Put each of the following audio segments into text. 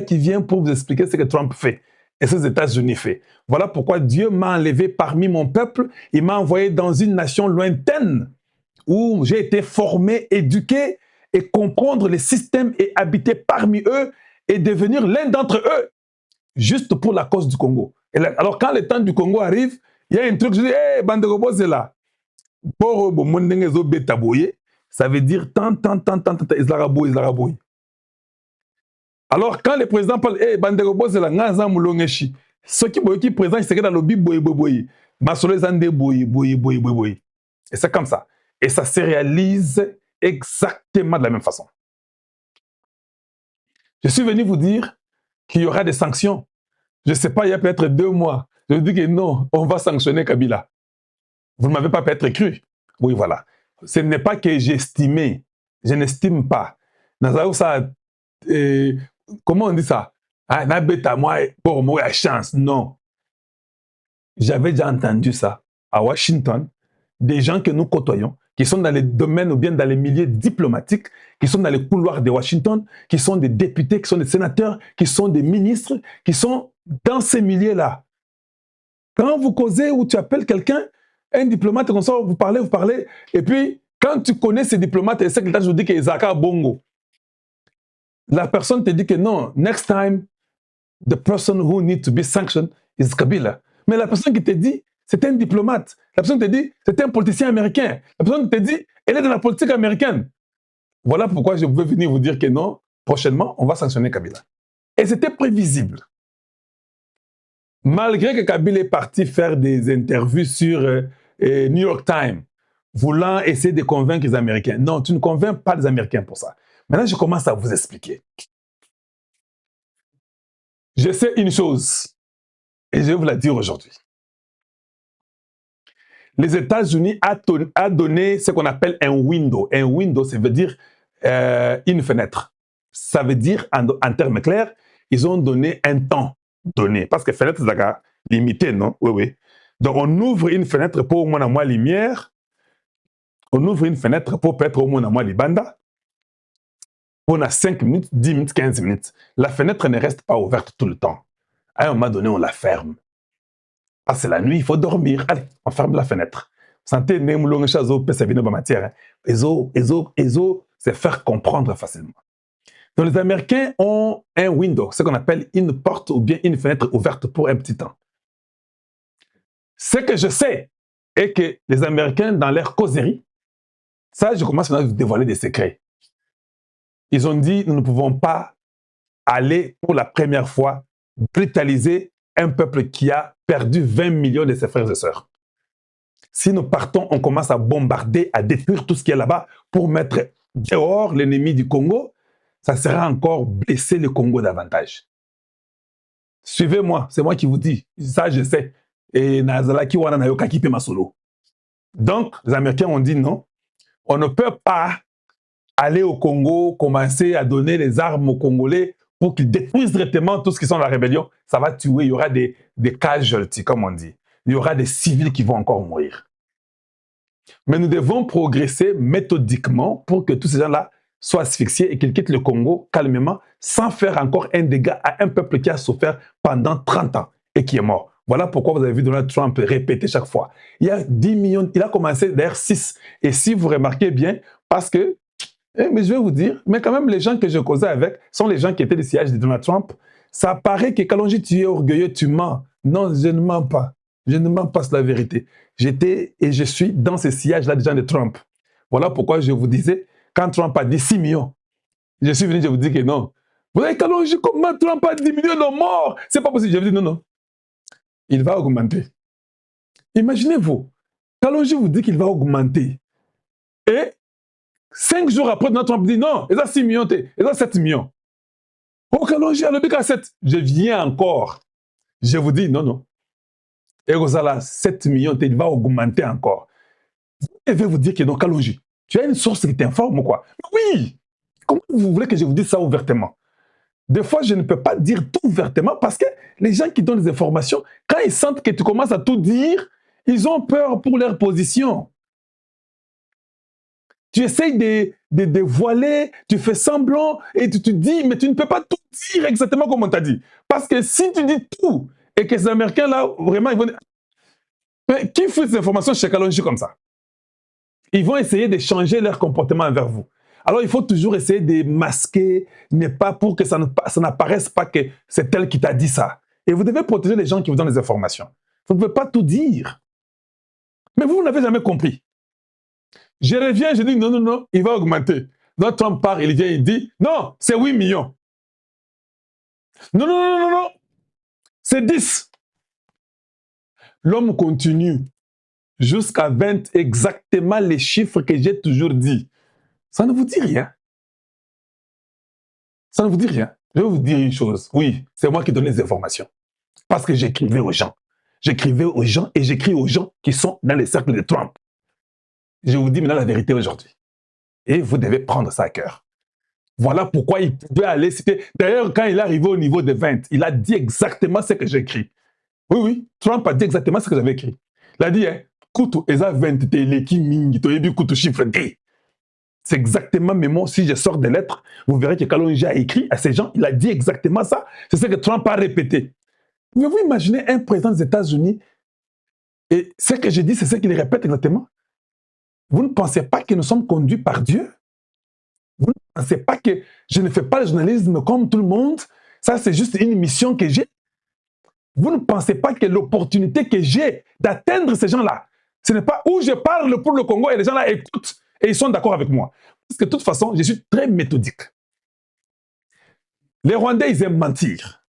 qui vient pour vous expliquer ce que Trump fait et ce que les États-Unis font. Voilà pourquoi Dieu m'a enlevé parmi mon peuple, il m'a envoyé dans une nation lointaine où j'ai été formé, éduqué et comprendre les systèmes et habiter parmi eux et devenir l'un d'entre eux, juste pour la cause du Congo. Et là, alors quand le temps du Congo arrive, il y a un truc, je dis, hey, Bandego, c'est là. Ça veut dire tant, Islaraboy. Alors, quand le président parle, eh, Bandego, c'est là, Ngaza Moulongeshi, ceux qui présentent, c'est que dans le lobby, boy. Masolo Zande, boy. Et c'est comme ça. Et ça se réalise exactement de la même façon. Je suis venu vous dire qu'il y aura des sanctions. Je ne sais pas, il y a peut-être 2 mois. Je dis que non, on va sanctionner Kabila. Vous ne m'avez pas peut-être cru. Oui, voilà. Ce n'est pas que j'estimais. Je n'estime pas. Comment on dit ça? Pour moi, la chance. Non. J'avais déjà entendu ça à Washington, des gens que nous côtoyons, qui sont dans les domaines ou bien dans les milieux diplomatiques, qui sont dans les couloirs de Washington, qui sont des députés, qui sont des sénateurs, qui sont des ministres, qui sont dans ces milieux-là. Quand vous causez ou tu appelles quelqu'un, un diplomate comme ça, vous parlez, et puis quand tu connais ces diplomates et secrétaires, je vous dis que Zaka Bongo, la personne te dit que non, next time, the person who needs to be sanctioned is Kabila. Mais la personne qui te dit, c'est un diplomate. La personne te dit, c'est un politicien américain. La personne te dit, elle est dans la politique américaine. Voilà pourquoi je veux venir vous dire que non, prochainement, on va sanctionner Kabila. Et c'était prévisible. Malgré que Kabila est parti faire des interviews sur New York Times, voulant essayer de convaincre les Américains. Non, tu ne convaincs pas les Américains pour ça. Maintenant, je commence à vous expliquer. Je sais une chose, et je vais vous la dire aujourd'hui. Les États-Unis a donné ce qu'on appelle un window. Un window, ça veut dire une fenêtre. Ça veut dire, en termes clairs, ils ont donné un temps donné. Parce que fenêtre, c'est limité, non? Oui. Donc, on ouvre une fenêtre pour au moins à moi lumière. On ouvre une fenêtre pour peut-être au moins à moi libanda. On a 5 minutes, 10 minutes, 15 minutes. La fenêtre ne reste pas ouverte tout le temps. À un moment donné, on la ferme. Ah, c'est la nuit, il faut dormir. Allez, on ferme la fenêtre. Santé, c'est faire comprendre facilement. Donc, les Américains ont un window, ce qu'on appelle une porte ou bien une fenêtre ouverte pour un petit temps. Ce que je sais est que les Américains, dans leur causerie, ça, je commence à vous dévoiler des secrets. Ils ont dit, nous ne pouvons pas aller pour la première fois brutaliser un peuple qui a perdu 20 millions de ses frères et sœurs. Si nous partons, on commence à bombarder, à détruire tout ce qui est là-bas pour mettre dehors l'ennemi du Congo, ça sera encore blesser le Congo davantage. Suivez-moi, c'est moi qui vous dis, ça je sais. Et donc, les Américains ont dit non, on ne peut pas aller au Congo, commencer à donner les armes aux Congolais pour qu'ils détruisent directement tout ce qui sont la rébellion. Ça va tuer, il y aura des casualties, comme on dit. Il y aura des civils qui vont encore mourir. Mais nous devons progresser méthodiquement pour que tous ces gens-là soient asphyxiés et qu'ils quittent le Congo calmement, sans faire encore un dégât à un peuple qui a souffert pendant 30 ans et qui est mort. Voilà pourquoi vous avez vu Donald Trump répéter chaque fois. Il y a 10 millions, il a commencé d'ailleurs 6. Et si vous remarquez bien, parce que, mais je vais vous dire, mais quand même les gens que je causais avec sont les gens qui étaient des sièges de Donald Trump. Ça paraît que Kalonji, tu es orgueilleux, tu mens. Non, je ne mens pas. Je ne mens pas, c'est la vérité. J'étais et je suis dans ces sièges-là des gens de Trump. Voilà pourquoi je vous disais, quand Trump a dit 6 millions, je suis venu, je vous dis que non. Vous avez Kalonji, comment Trump a 10 millions de morts? C'est pas possible. Je vous dis non. Il va augmenter. Imaginez-vous, Kalonji vous dit qu'il va augmenter. Et 5 jours après, Donald Trump dit non, il a 6 millions, il a 7 millions. Oh, Kalonji a le bic à 7. Je viens encore. Je vous dis non. Et Rosala, 7 millions, il va augmenter encore. Je vais vous dire que non, Kalonji, tu as une source qui t'informe ou quoi? Oui! Comment vous voulez que je vous dise ça ouvertement? Des fois, je ne peux pas dire tout ouvertement parce que les gens qui donnent des informations, quand ils sentent que tu commences à tout dire, ils ont peur pour leur position. Tu essayes de voiler, tu fais semblant et tu te dis, mais tu ne peux pas tout dire exactement comme on t'a dit. Parce que si tu dis tout et que ces Américains là, vraiment, ils vont dire, mais qui fait ces informations chez Kalonji comme ça? Ils vont essayer de changer leur comportement envers vous. Alors il faut toujours essayer de masquer, ne pas pour que ça n'apparaisse pas que c'est elle qui t'a dit ça. Et vous devez protéger les gens qui vous donnent les informations. Vous ne pouvez pas tout dire. Mais vous n'avez jamais compris. Je reviens, je dis non, non, non, il va augmenter. Donc Trump part, il vient, il dit non, c'est 8 millions. Non, non, non, non, non, c'est 10. L'homme continue jusqu'à 20, exactement les chiffres que j'ai toujours dit. Ça ne vous dit rien. Ça ne vous dit rien. Je vais vous dire une chose. Oui, c'est moi qui donne les informations. Parce que j'écrivais aux gens. J'écrivais aux gens et j'écris aux gens qui sont dans les cercles de Trump. Je vous dis maintenant la vérité aujourd'hui. Et vous devez prendre ça à cœur. Voilà pourquoi il pouvait aller citer. D'ailleurs, quand il est arrivé au niveau des 20, il a dit exactement ce que j'ai écrit. Oui, oui, Trump a dit exactement ce que j'avais écrit. Il a dit, hein, Kutu, eza 20, t'es mingi, t'es ébu Kutu chiffre D. C'est exactement, mais moi, si je sors des lettres, vous verrez que Kalonji a écrit à ces gens, il a dit exactement ça. C'est ce que Trump a répété. Pouvez-vous imaginer un président des États-Unis et ce que je dis, c'est ce qu'il répète exactement? Vous ne pensez pas que nous sommes conduits par Dieu? Vous ne pensez pas que je ne fais pas le journalisme comme tout le monde? Ça, c'est juste une mission que j'ai. Vous ne pensez pas que l'opportunité que j'ai d'atteindre ces gens-là, ce n'est pas où je parle pour le Congo et les gens-là écoutent et ils sont d'accord avec moi. Parce que de toute façon, je suis très méthodique. Les Rwandais, ils aiment mentir.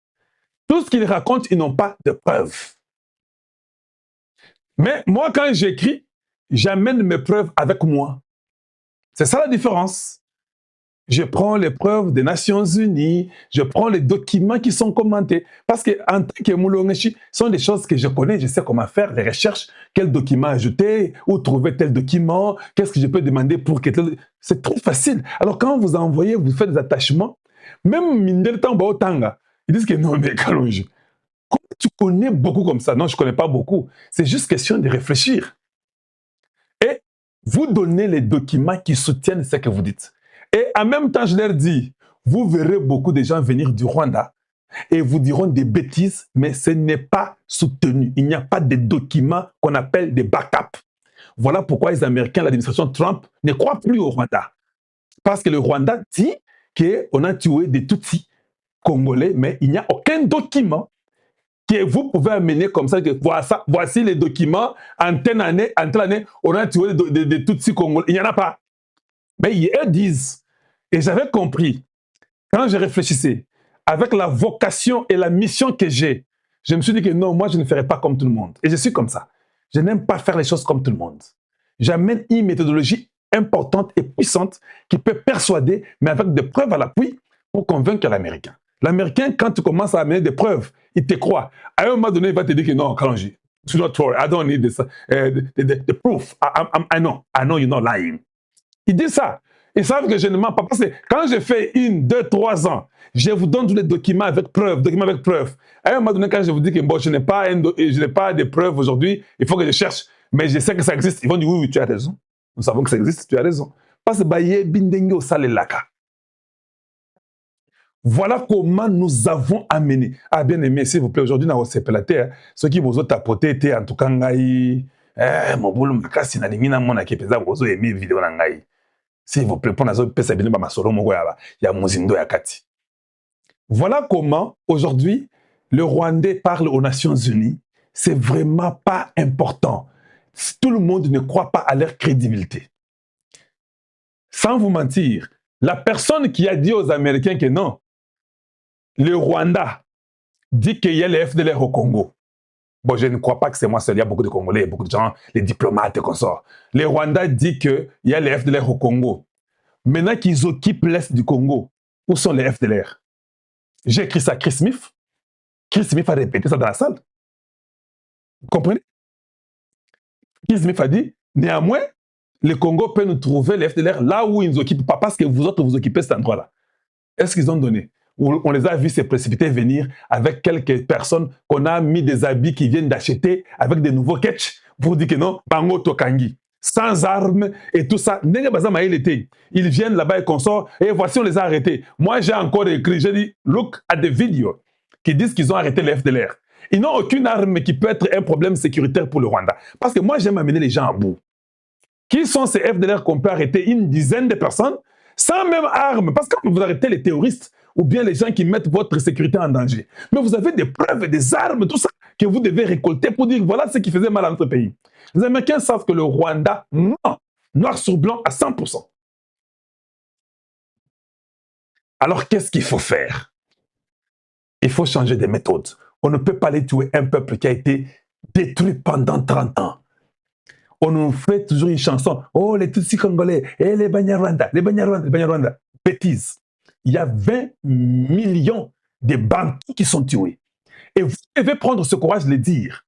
Tout ce qu'ils racontent, ils n'ont pas de preuves. Mais moi, quand j'écris, j'amène mes preuves avec moi. C'est ça la différence. Je prends les preuves des Nations Unies, je prends les documents qui sont commentés. Parce qu'en tant que Moulongechi, ce sont des choses que je connais, je sais comment faire, les recherches, quel document ajouter, où trouver tel document, qu'est-ce que je peux demander pour que tel... C'est très facile. Alors quand vous envoyez, vous faites des attachements, même Mindel Tamba Otanga, ils disent que non, mais Kalonji, comment tu connais beaucoup comme ça? Non, je ne connais pas beaucoup. C'est juste question de réfléchir. Et vous donnez les documents qui soutiennent ce que vous dites. Et en même temps, je leur dis, vous verrez beaucoup de gens venir du Rwanda et vous diront des bêtises, mais ce n'est pas soutenu. Il n'y a pas de documents qu'on appelle des backups. Voilà pourquoi les Américains, l'administration Trump, ne croient plus au Rwanda. Parce que le Rwanda dit qu'on a tué des Tutsis congolais, mais il n'y a aucun document que vous pouvez amener comme ça, que voici les documents, en telle année, on a tué des Tutsis congolais. Il n'y en a pas. Mais eux disent, et j'avais compris, quand je réfléchissais, avec la vocation et la mission que j'ai, je me suis dit que non, moi je ne ferai pas comme tout le monde. Et je suis comme ça. Je n'aime pas faire les choses comme tout le monde. J'amène une méthodologie importante et puissante qui peut persuader, mais avec des preuves à l'appui, pour convaincre l'Américain. L'Américain, quand tu commences à amener des preuves, il te croit. À un moment donné, il va te dire que non, Kalonji, do not worry, I don't need this, the proof. I know you're not lying. Ils disent ça. Ils savent que je ne mens pas. Parce que quand je fais 1, 2, 3 ans, je vous donne tous les documents avec preuves, À un moment donné, quand je vous dis que bon, je n'ai pas de preuves aujourd'hui, il faut que je cherche, mais je sais que ça existe. Ils vont dire oui, oui, tu as raison. Nous savons que ça existe, tu as raison. Parce que Baye Bindengo Salelaka. Voilà comment nous avons amené. Ah, bien aimé, s'il vous plaît, aujourd'hui, dans la ceux qui vous ont tapoté étaient en tout cas, mon boulot, makasi na limina mona kepeza, vous avez aimé vidéo nangai. S'il vous plaît, pour nous pesa bino ba masolo moko ya muzindo ya kati. Voilà comment, aujourd'hui, le Rwandais parle aux Nations Unies. C'est vraiment pas important. Tout le monde ne croit pas à leur crédibilité. Sans vous mentir, la personne qui a dit aux Américains que non, le Rwanda dit qu'il y a les FDLR au Congo. Bon, je ne crois pas que c'est moi seul. Il y a beaucoup de Congolais, beaucoup de gens, les diplomates et consorts. Le Rwanda dit qu'il y a les FDLR au Congo. Maintenant qu'ils occupent l'Est du Congo, où sont les FDLR? J'ai écrit ça à Chris Smith. Chris Smith a répété ça dans la salle. Vous comprenez? Chris Smith a dit, néanmoins, le Congo peut nous trouver les FDLR là où ils nous occupent, pas parce que vous autres vous occupez cet endroit-là. Est-ce qu'ils ont donné? On les a vus se précipiter venir avec quelques personnes qu'on a mis des habits qui viennent d'acheter avec des nouveaux catchs pour dire que non, Bango Tokangi. sans armes et tout ça. Ils viennent là-bas et consortent, et voici, on les a arrêtés. Moi, j'ai encore écrit, j'ai dit, look at the video, qui disent qu'ils ont arrêté les FDLR. Ils n'ont aucune arme qui peut être un problème sécuritaire pour le Rwanda. Parce que moi, j'aime amener les gens à bout. Qui sont ces FDLR qu'on peut arrêter une dizaine de personnes sans même armes? Parce que vous arrêtez les terroristes ou bien les gens qui mettent votre sécurité en danger. Mais vous avez des preuves, des armes, tout ça, que vous devez récolter pour dire voilà ce qui faisait mal à notre pays. Les Américains savent que le Rwanda ment, noir sur blanc à 100%. Alors qu'est-ce qu'il faut faire? Il faut changer de méthode. On ne peut pas aller tuer un peuple qui a été détruit pendant 30 ans. On nous fait toujours une chanson. Oh, les Tutsis congolais, et les Banyarwanda, les Banyarwanda, les Banyarwanda. Bêtise. Il y a 20 millions de Bantous qui sont tués. Et vous devez prendre ce courage de le dire.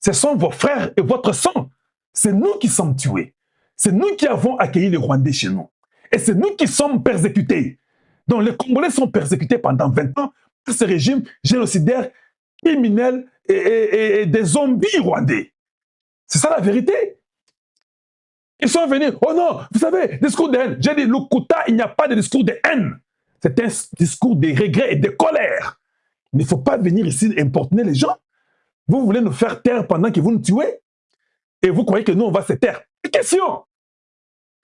Ce sont vos frères et votre sang. C'est nous qui sommes tués. C'est nous qui avons accueilli les Rwandais chez nous. Et c'est nous qui sommes persécutés. Donc les Congolais sont persécutés pendant 20 ans par ce régime génocidaire, criminel et des zombies rwandais. C'est ça la vérité. Ils sont venus, oh non, vous savez, discours de haine. J'ai dit, Lukuta, il n'y a pas de discours de haine. C'est un discours de regret et de colère. Il ne faut pas venir ici importuner les gens. Vous voulez nous faire taire pendant que vous nous tuez? Et vous croyez que nous, on va se taire? C'est question.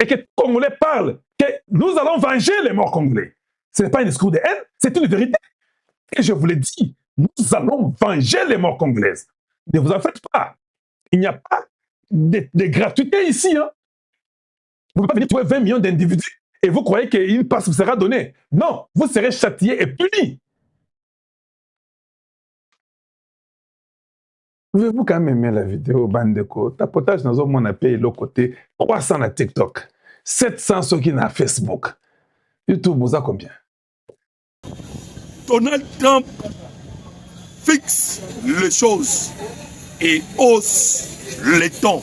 Et que les Congolais parlent, que nous allons venger les morts congolais. Ce n'est pas un discours de haine, c'est une vérité. Et je vous l'ai dit, nous allons venger les morts congolaises. Ne vous en faites pas. Il n'y a pas de gratuité ici. Hein. Vous ne pouvez pas venir tuer 20 millions d'individus et vous croyez qu'une passe vous sera donnée. Non, vous serez châtiés et punis. Pouvez-vous quand même aimer la vidéo, Bandeko? Tapotage dans un monde à payer l'autre côté, 300 à TikTok, 700 ceux qui na Facebook. YouTube, vous a combien? Donald Trump fixe les choses et hausse les tons.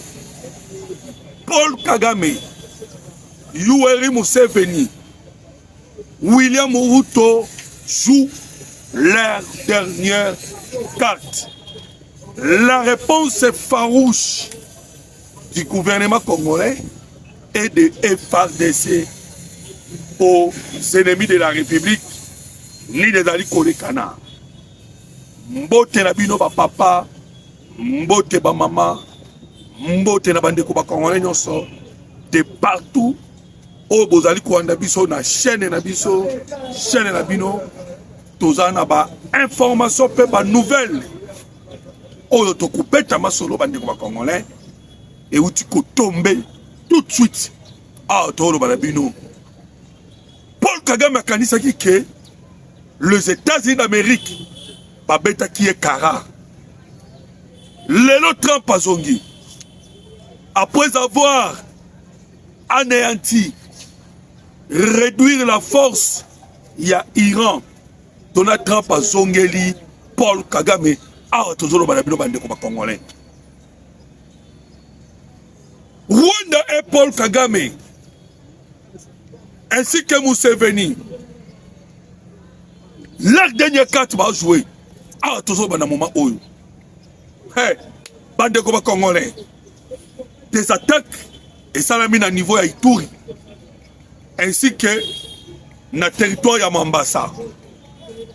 Paul Kagame, Yoweri Museveni, William Ruto jouent leur dernière carte. La réponse farouche du gouvernement congolais et de FARDC aux ennemis de la République, ni des Ali Kolekana. Mbote na bino ba papa, mbote ba mama, mbote na bandeko ba congolais nyonso de partout. O bozali koanda biso na chaîne na biso, chaîne na bino, tozana ba information pe ba nouvelle. Oyo tokubeta masolo bandeko ba congolais et où tu tomber tout de suite. Ah tolo balabino. Paul Kagame a kanisaki que les États-Unis d'Amérique babeta qui est kara. Lelo Trump azongi. Après avoir anéanti, réduire la force, il y a Iran. Donald Trump azongeli Paul Kagame. Ah, toujours le balabino bandeko ba congolais. Rwanda et Paul Kagame, ainsi que Museveni, leur dernière carte va jouer. Ah, toujours dans moment où. Hey, bandeko ba congolais. Des attaques et ça l'a mis à niveau à Ituri, ainsi que na territoire ya Mambasa.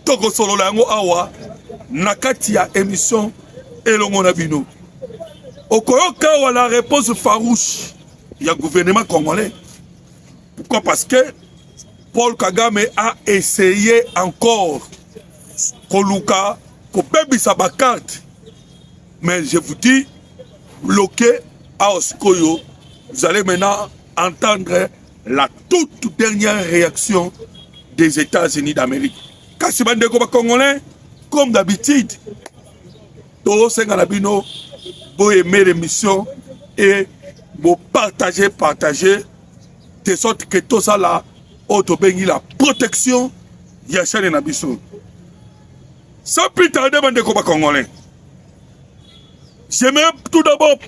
Toko solo la yango awa. Nakati ya émission elongo na bino. Okoyoka wa la réponse farouche ya gouvernement congolais. Pourquoi? Parce que Paul Kagame a essayé encore koluka kopebisa ba carte. Mais je vous dis, bloqué à Oskoyo, vous allez maintenant entendre la toute dernière réaction des États-Unis d'Amérique. Kasi bandeko ba congolais, comme d'habitude, tous ces galabino, vous aimez l'émission et vous partagez, de sorte que tout ça là, autobéni la protection, Yachane Nabiso. Sans plus tarder, bande de combat congolais. J'aimerais tout d'abord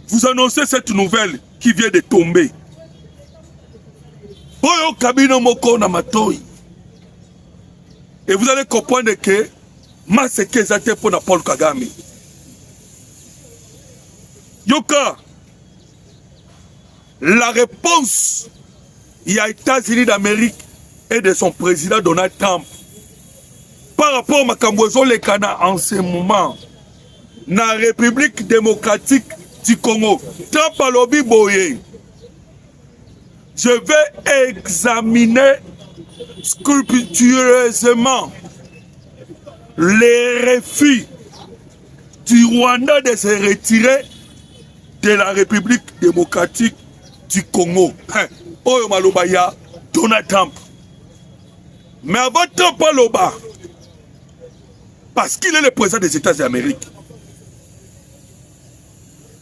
vous annoncer cette nouvelle qui vient de tomber. Boyo Kabino Moko Namatoi. Et vous allez comprendre que Maseke Zate pour Paul Kagame. Yoka, la réponse il y a États-Unis d'Amérique et de son président Donald Trump par rapport à Makambozo Lekana en ce moment na République démocratique du Congo. Trump a lobby boye. Je vais examiner scrupuleusement les refus du Rwanda de se retirer de la République démocratique du Congo. Oyo maloba ya Donald Trump. Mais avant Trump aloba, parce qu'il est le président des États-Unis d'Amérique,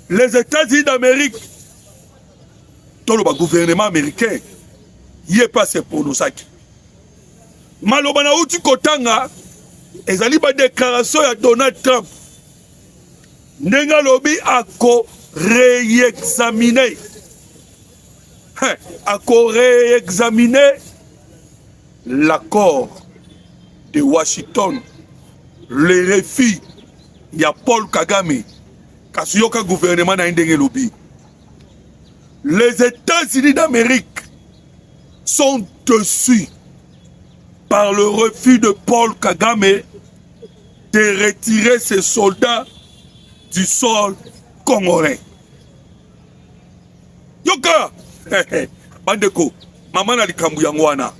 les États-Unis d'Amérique, tout le gouvernement américain, il est passé pour nous. Maloba na uti kotanga, ezali ba déclaration ya Donald Trump. Nenga lobi ako réexaminer. Ako réexaminer l'accord de Washington, le refus, il y a Paul Kagame, Kasuyoka gouvernement na indenge lobi. Les États-Unis d'Amérique sont dessus par le refus de Paul Kagame de retirer ses soldats du sol congolais. Yoka! Bandeko, maman a dit Kambuyangwana.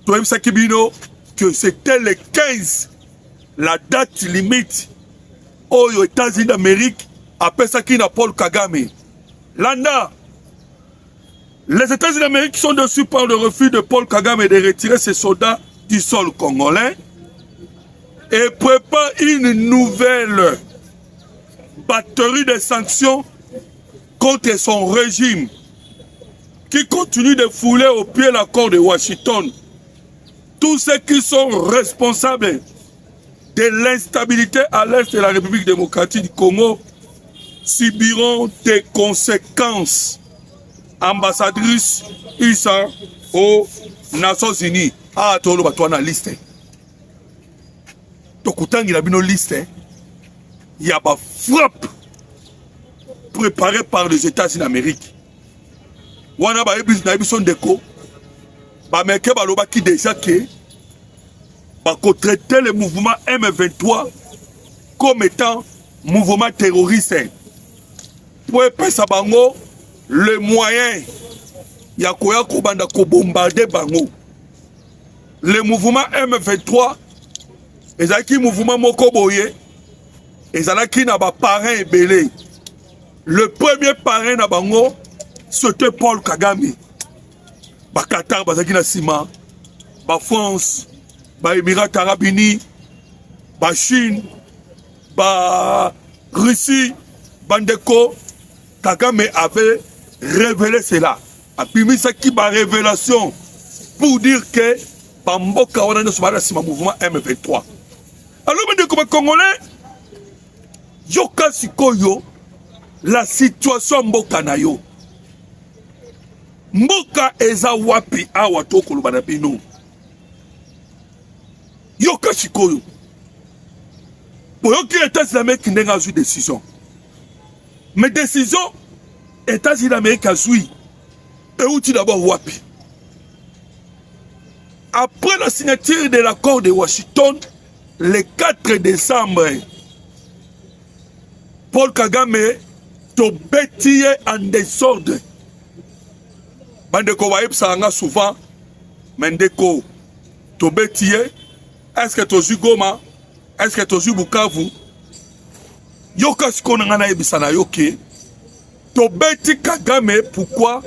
Toi, Sakibino, que c'était le 15, la date limite aux États-Unis d'Amérique, après ça qui n'a Paul Kagame. Landa, les États-Unis d'Amérique sont dessus par le refus de Paul Kagame de retirer ses soldats du sol congolais et prépare une nouvelle batterie de sanctions contre son régime qui continue de fouler au pied l'accord de Washington. Tous ceux qui sont responsables de l'instabilité à l'est de la République démocratique du Congo subiront des conséquences. Ambassadrice Issa aux Nations Unies. Ah, tu as une liste. Il y a une liste. Il y a une frappe préparée par les États-Unis d'Amérique. Il y a une déco. Qui déjà que traiter le mouvement M23 comme étant mouvement terroriste. Pour ça bango le moyen ya koya kobanda ko bombarder bango. Le mouvement M23 ezaki mouvement moko boye ezalaki na ba parrain belé. Le premier parrain na bango c'était Paul Kagame. Ba Qatar bazaki na sima, ba France, ba Émirats Arabes Unis, ba Chine, ba Russie, Bandeko. Kagame avait révélé cela. Apimi ça qui ba révélation pour dire que Bamboka on a le mouvement M23. Alors mais comme Congolais, yoka sikoyo la situation mboka na yo. Mboka eza wapi awa toko lobana bino. Yoka sikoyo. Boyoki États-Unis d'Amérique n'enga eu décision. Mais décision États-Unis d'Amérique a joui. Et où tu d'abord wapi. Après la signature de l'accord de Washington, le 4 décembre, Paul Kagame to bêtillé en désordre. Bandeko waïb saranga souvent, Mendeko to bêtillé. Est-ce que tu as Goma? Est-ce que tu as Bukavu? Yoka sikonanga ebisana yoke. To bêti Kagame, pourquoi?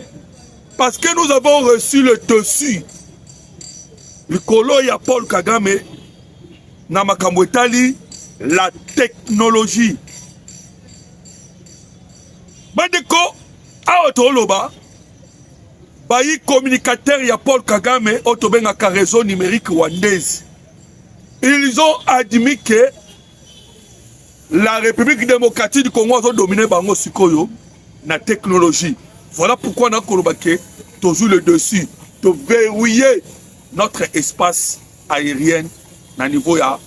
Parce que nous avons reçu le dessus. Le colo ya Paul Kagame na makambo etali la technologie. Bandeko aotoloba bayi communicateur ya Paul Kagame otobengaka réseau numérique rwandaise. Ils ont admis que la République démocratique du Congo a dominé bango sikoyo na technologie. Voilà pourquoi on a kolobake toujours le dessus de verrouiller notre espace aérien na niveau ya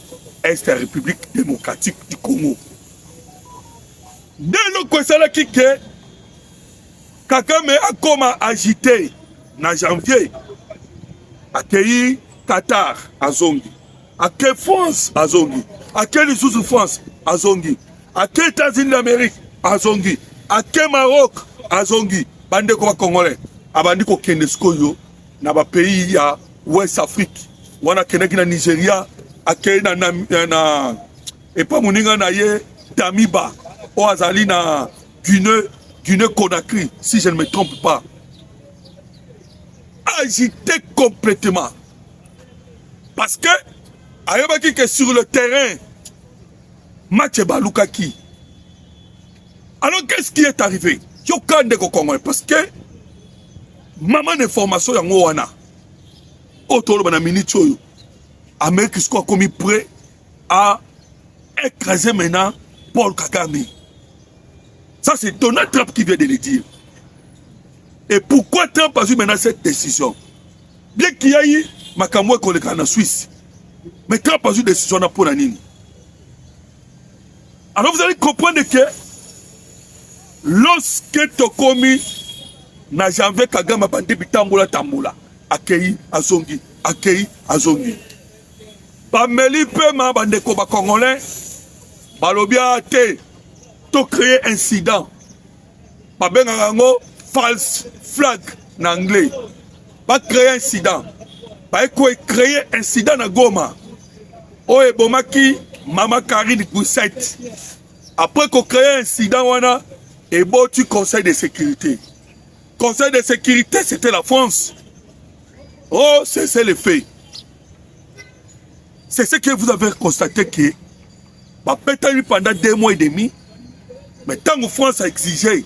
Est de la République démocratique du Congo. Dès le Kwesala Kike, Kagame a comme agité en janvier. Accueilli Qatar à Zongi. Accueilli France à Zongi. Accueilli sous France à Zongi. Accueilli États-Unis d'Amérique à Zongi. Accueilli Maroc à Zongi. Bande comme Congolais. Abandi ko Kendeskoyo. Na ba pays ya West Afrique. Wana keneki na Nigeria. Accueilli na et pas moninga na ye Damiba. O azali na Guinée Conakry, si je ne me trompe pas. Agité complètement. Parce que, ayabaki que sur le terrain, match Balukaki. Alors qu'est-ce qui est arrivé? Parce que, maman d'information y a wana. Autour de la minute, Amérique soit commis prêt à écraser maintenant Paul Kagame. Ça, c'est Donald Trump qui vient de le dire. Et pourquoi Trump a eu maintenant cette décision? Bien qu'il y ait eu Makamoué Koleka en Suisse, mais Trump a eu une décision pour la Nini. Alors vous allez comprendre que lorsque Tokomi n'a jamais Kagame Bandi Bitamboula Tamboula, accueilli à Zongi, accueilli à Zongi. Pameli Pema Bandeko Congolais, Balobia Te. Créer incident. Pas bien false flag en anglais. Pas créer incident. Pas créer incident na Goma. O ebomaki Mama Karine Goussette. Après qu'on crée incident wana et bon tu conseil de sécurité. Conseil de sécurité c'était la France. Oh c'est le fait. C'est ce que vous avez constaté que peut-être pendant 2 mois et demi. Mais tant que France a exigé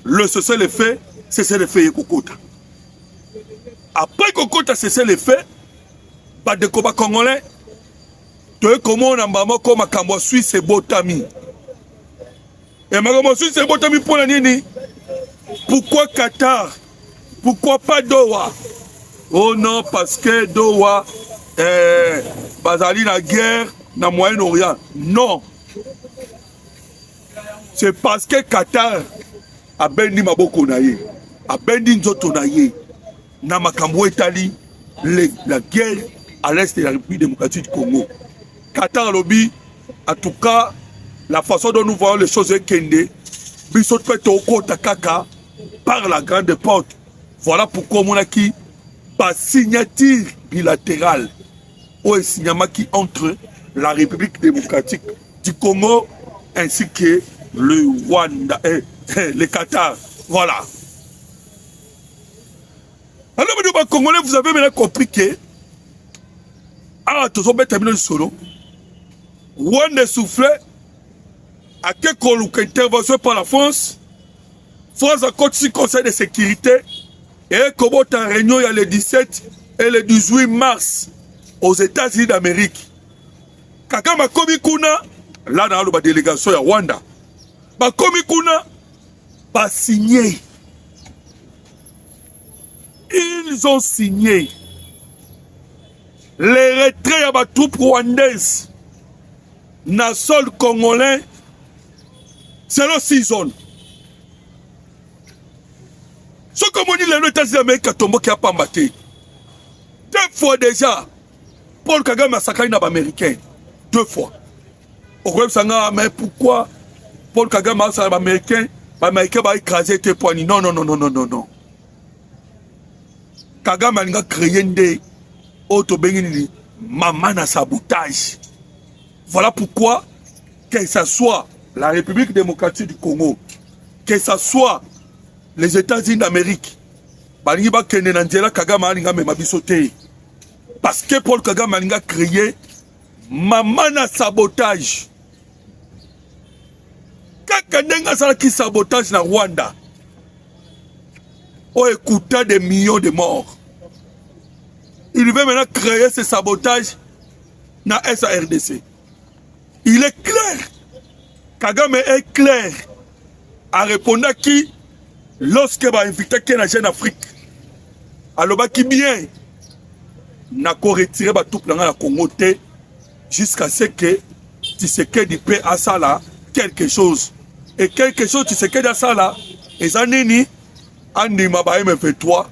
le cessez-le-feu, cessez-le-feu et Kokota. Après Kokota cessez-le-feu, pas de combat congolais, tu es comme on a maman comme Makambo Suisse et Botami. Et Makambo Suisse et Botami pour la nini. Pourquoi Qatar? Pourquoi pas Doha? Oh non, parce que Doha, Bazali la guerre dans le Moyen-Orient. Non. C'est parce que Qatar a bendi maboko naye, a bendi nzoto naye, na makambo etali la guerre à l'est de la République démocratique du Congo. Qatar lobby, en tout cas, la façon dont nous voyons les choses est kende, bisot petoko takaka par la grande porte. Voilà pourquoi on a qui par signature bilatérale ou signamaki entre la République démocratique du Congo ainsi que le Rwanda et le Qatar. Voilà. Alors, les Congolais, vous avez maintenant compris que tout le monde solo. Rwanda soufflait à quelques interventions par la France. France a continué le Conseil de sécurité. Et comme en réunion, il y a le 17 et le 18 mars aux États-Unis d'Amérique. Kagame Komikuna, là dans la délégation de Rwanda. Bakomi kuna pas signé. Ils ont signé les retraits à la troupe rwandaise na sol congolais selon 6 zones. Ce que on dit les États-Unis d'Amérique a tombé qui a pas battu. 2 fois déjà, Paul Kagame a sacré les Américains. 2 fois. Au problème, mais pourquoi Paul Kagame a sacré les Américains va écraser tes poignets. Non, non, non, non, non, non, non. Kagame a créé des autobénini, maman à sabotage. Voilà pourquoi, que ce soit la République démocratique du Congo, que ce soit les États-Unis d'Amérique, parce que Paul Kagame a créé maman à sabotage. Quand qui sabotage na Rwanda, on écouta des millions de morts. Il veut maintenant créer ce sabotage dans SARDC. Il est clair. Kagame est clair à répondre à qui lorsque va inviter la jeune Afrique. Alors qui bien n'a qu'à retirer tout dans la Congo jusqu'à ce que Tshisekedi peut à ça là quelque chose. Et quelque chose Tshisekedi à ça là, et ça nini andima ba M23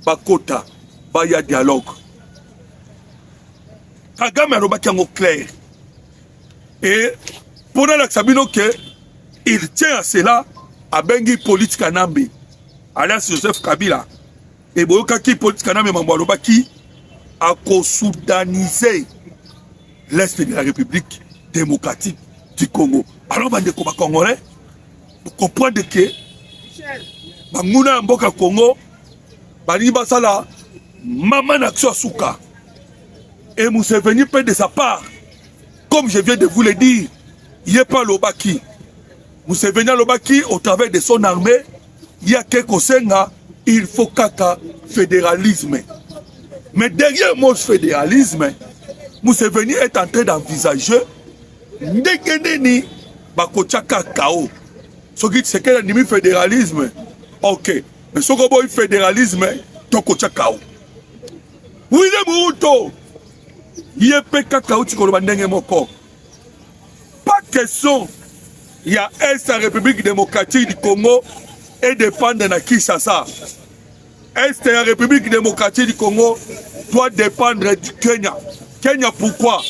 bakota ba ya dialogue. Kagame alobaki yango clair. Et pour la Sabino que il tient à cela à bengi politique anambe. Alias Joseph Kabila. Et boyoka ki politique anambe mambo alobaki a co-soudaniser l'Est de la République démocratique du Congo. Alors, bande ko Congolais, vous comprenez que Banguna Mboka Congo, Baliba Sala, Maman Aksho Souka, et Museveni paie de sa part, comme je viens de vous le dire, il n'y a pas l'Obaki. Museveni l'Obaki, au travers de son armée, il y a quelques senga, il faut kaka fédéralisme. Mais derrière mon fédéralisme, Museveni est en train d'envisager Ndekendeni Bakochaka Kao. Ce qui c'est qu'elle a fédéralisme. Ok. Mais ce que le fédéralisme, Tokocha Kao. Oui, le Mouto. Il y a Kakao Tikolobandenge Moko. Pas question. Il y a la République démocratique du Congo et dépend de Kinshasa. Est la République démocratique du Congo doit dépendre du Kenya. Kenya pourquoi?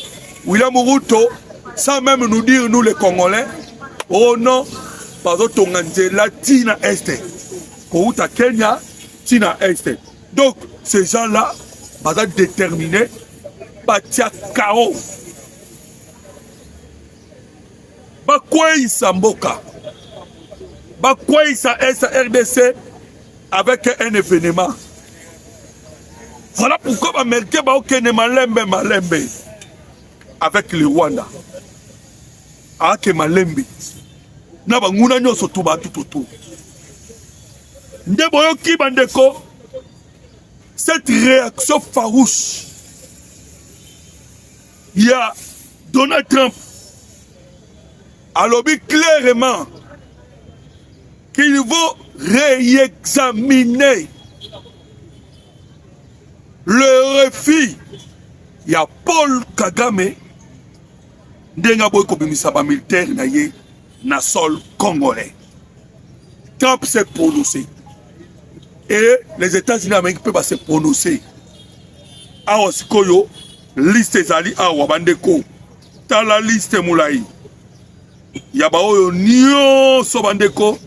William Ruto, sans même nous dire, nous les Congolais, oh non, parce que Tonganzela, Tina Este. Kouta Kenya, Tina Este. Donc, ces gens-là, sont déterminés, Batia Kao. Bakwei Samboka. Bakwei sa RDC avec un événement. Voilà pourquoi les Américains ont malembe avec le Rwanda. Avec malembe. Na banguna nyoso tuba tututu. Ndeboyo ki bandeko. Cette réaction farouche. Il y a Donald Trump a lobby clairement qu'il faut réexaminer le refus. Il y a Paul Kagame ndenga boy ko bimisa ba militaire na ye na sol congolais. Trump s'est prononcé. Et les États-Unis d'Amérique peuvent se prononcer. Awa sikoyo liste ezali awa bandeko. Tala liste moulai. Yaba oyo nyonso bandeko.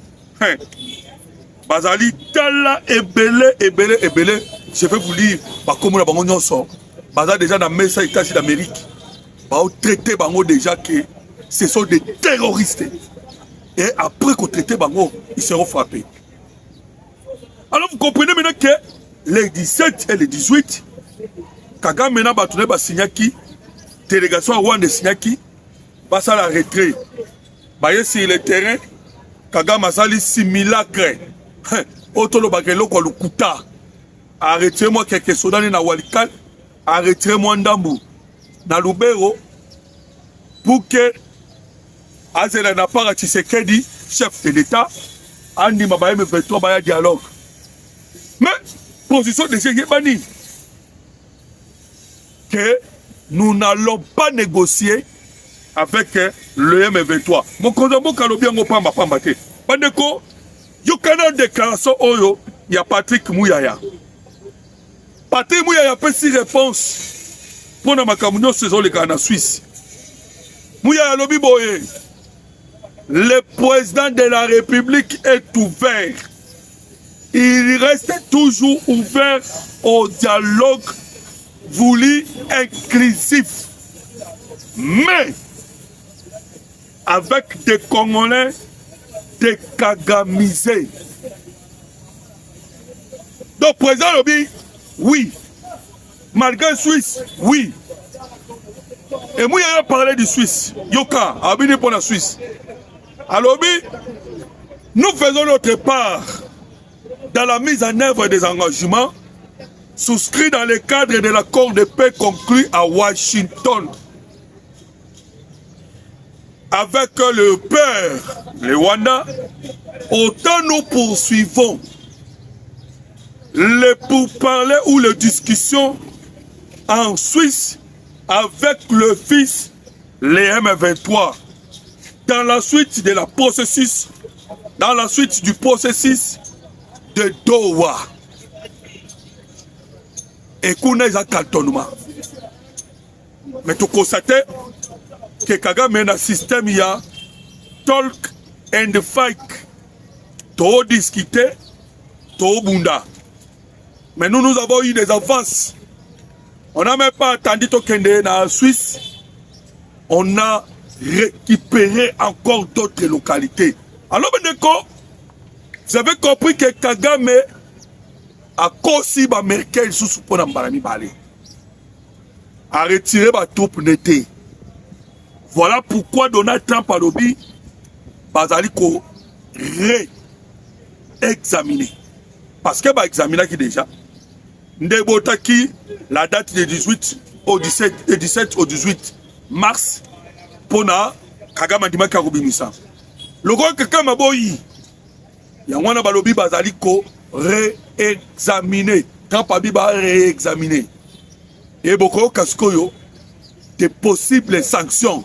Bazali tala ebele. Je vais vous lire. Bakomo na bango nyonso. Bazali déjà dans mesa États-Unis d'Amérique. Bao traiter bango déjà que ce sont des terroristes. Et après qu'on traite bango, ils seront frappés. Alors vous comprenez maintenant que les 17 et les 18, Kagame maintenant batoune ba signaki, délégation à Rwanda signaki, basa la retrait. Baye sur le terrain, Kagame a sali simulacre. Otolo bagelo ko lukuta. Arrêtez-moi quelques soldats na Walikal, arrêtez-moi Ndambu. Na Lubero, pour que Azela n'a pas Tshisekedi, chef de l'État, Andi Mabaye me fait trop baya dialogue. Mais, position de Séguébani, que nous n'allons pas négocier avec le M23. Mon condamné Kalobia Ngopamba Pambate. Bandeko, Yokana déclaration Oyo, il y a Patrick Mouyaya. Patrick Mouyaya peut si réponse pour la Makamounio saison les Ghana Suisse. Mouyaya Lobi Boye. Le président de la République est ouvert. Il reste toujours ouvert au dialogue voulu inclusif. Mais avec des Congolais décagamisés. Donc, président Lobi, oui. Malgré Suisse, oui. Et moi, il a parlé du Suisse. Yoka, habité pour la Suisse. Alors, nous faisons notre part dans la mise en œuvre des engagements souscrits dans le cadre de l'accord de paix conclu à Washington avec le père, le Rwanda. Autant nous poursuivons les pourparlers ou les discussions en Suisse avec le fils, les M23. Dans la suite du processus de Doha. Et qu'on a un cantonnement. Mais tu constates que Kagame a un système, il y a talk and fight. Tout discuter, tout bunda. Mais nous avons eu des avances. On n'a même pas attendu que dans la Suisse. On a récupéré encore d'autres localités. Alors, vous avez compris que Kagame a cause américain sous support d'Ambarani Balé. A retiré ma troupe d'été. Voilà pourquoi Donald Trump a lobby Bazali ko réexaminer. Parce que examiner qui déjà. Ndebotaki la date du 18 au 17 au 18 mars pour na Kagame Dima Karubimisa. Le gros que comme aboyi. Yangwana balobi Bazali ko réexaminer. Trump a dit réexaminer. Et beaucoup de des possibles sanctions.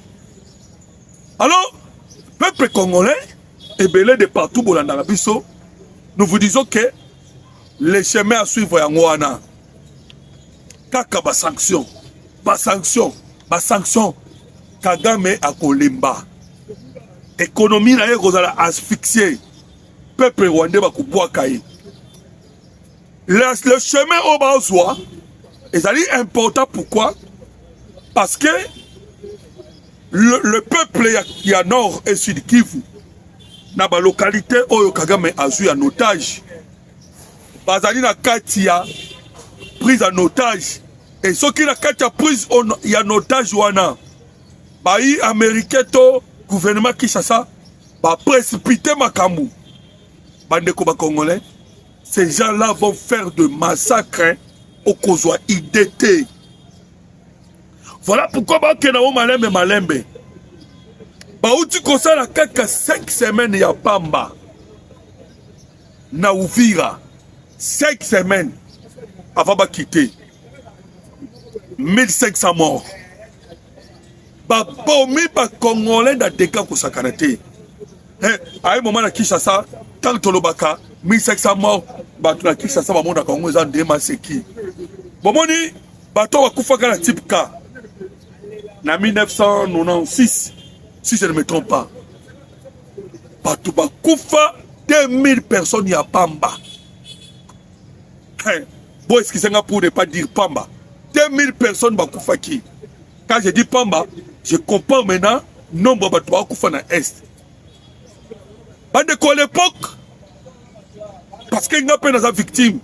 Alors, peuple congolais est belé de partout dans l'Arabiso. Nous vous disons que les chemins à suivre en Ouana. Kaka ba sanction. Kagame a kolemba. Économie na yé asphyxiée. Peuple rwandais va couper kaye. Le chemin au bas est important. Pourquoi? Parce que le peuple qui est nord et sud Kivu, dans la localité où Kagame a joué en otage, Bazali na Katia prise en otage. Et ceux qui na Katia prise en otage, Bayi américain, gouvernement Kinshasa, va précipiter Makambu. Bandeko ba Congolais, ces gens-là vont faire de massacres au Kozwa IDT. Voilà pourquoi Bakenao Malembe. Baouti Kosa la kaka 5 semaines ya Pamba. Na Uvira. 5 semaines avant de quitter. 1500 morts. Babomi ba Congolais na deka kosakanate. À un moment na Kinshasa, tant que Lobaka, 1500 morts, bato na Kinshasa ba monda Congo za ndema seki. Bomoni bato wa kufaka na type K. En 1996, si je ne me trompe pas, Batouba Koufa, 2000 personnes y a Pamba. Bon, excusez-moi pour ne pas dire Pamba. 2000 personnes Bakoufa qui. Quand je dis Pamba, je comprends maintenant le nombre de Batouba Koufa dans l'Est. À l'époque, parce qu'il n'y a pas de victime,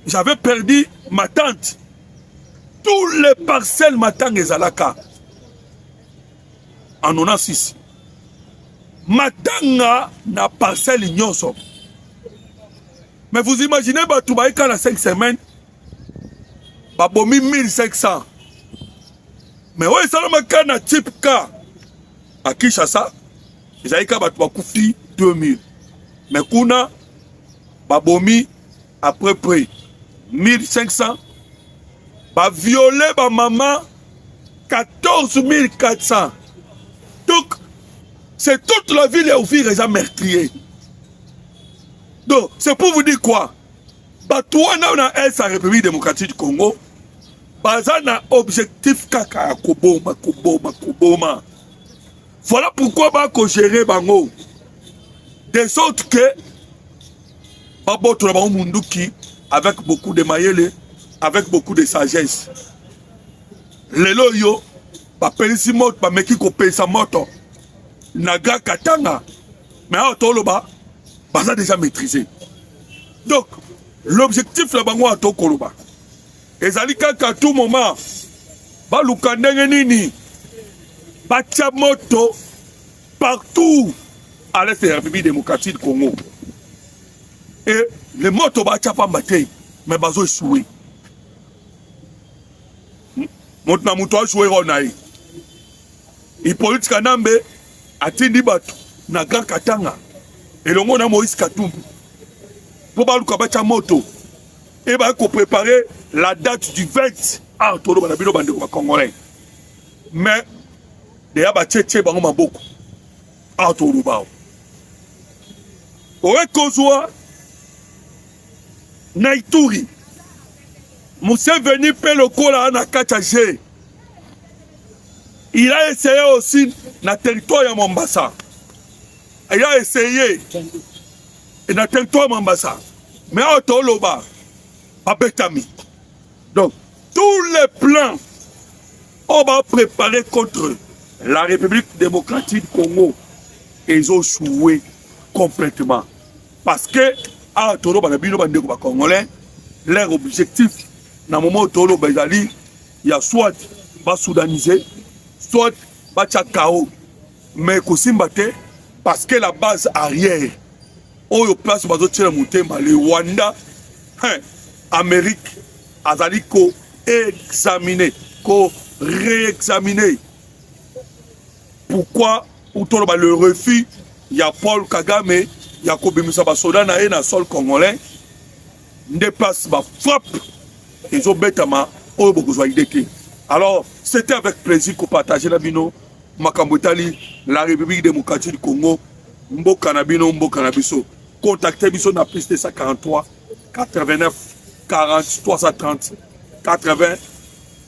j'avais perdu ma tante. Tous les parcelles m'attendent les Alaka. En 96. Matanga na parcelle nyonso. Mais vous imaginez, Batouba quand la 5 semaines, Babomi 1500. Mais oui, ça n'a na type K. À Kinshasa, ils avaient qu'à Batouba Koufi 2000. Mais Kuna, Babomi, à peu près 1500. Ba violé ba maman 14 400. Donc, c'est toute la ville à ouvrir les meurtriers. Donc, c'est pour vous dire quoi? Batouana on a la République démocratique du Congo. Bazana objectif kaka koboma. Voilà pourquoi bako gérer bango. De sorte que Baboto na munduki avec beaucoup de mayele, avec beaucoup de sagesse. Lelo yo ba pelisi moto ba meki ko pesa moto naga katanga mais atoloba baza déjà maîtrisé. Donc l'objectif la bango atokoloba ezali kaka tout moment ba luka ndenge nini ba tia moto partout à l'est de la République démocratique du Congo. Et les motos ba tia pas maté mais bazo échoué. Moto na muto échoué ronaï. Hippolyte Kanambe atindi bato na Grand Katanga elongo na Moïse Katumbi pour baluka bacha moto et ba ko préparer la date du 20 tolo bana bino bande ko congolais mais de ya ba tchétché bango maboko tolo bao owe kozwa na Ituri. Museveni pe lokola na Kachaje. Il a essayé aussi na territoire ya Mombasa. Il a essayé na territoire Mombasa. Mais à Otoloba, à Betami. Donc, tous les plans, on va préparer contre la République démocratique du Congo. Ils ont joué complètement. Parce que, à Otoloba, les Congolais, leur objectif, dans le moment où Otoloba, il y a soit va soudaniser, soit va tchakao. Mais Kosimbate, parce que la base arrière, oyo place bazo tshela mutema le Rwanda Amérique azali ko examiner ko réexaminer pourquoi utoloba le refus ya Paul Kagame ya kobimisa ba soda na ye na sol congolais nde place ba frappe ils ont betama oyo bokozwa ideke. Alors c'était avec plaisir qu'on partageait la bino makambo etali la République démocratique du Congo mboka na bino mboka na biso. Contactez Bisson à plus de 143 89 40 330 80.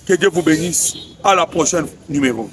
Que Dieu vous bénisse. À la prochaine numéro.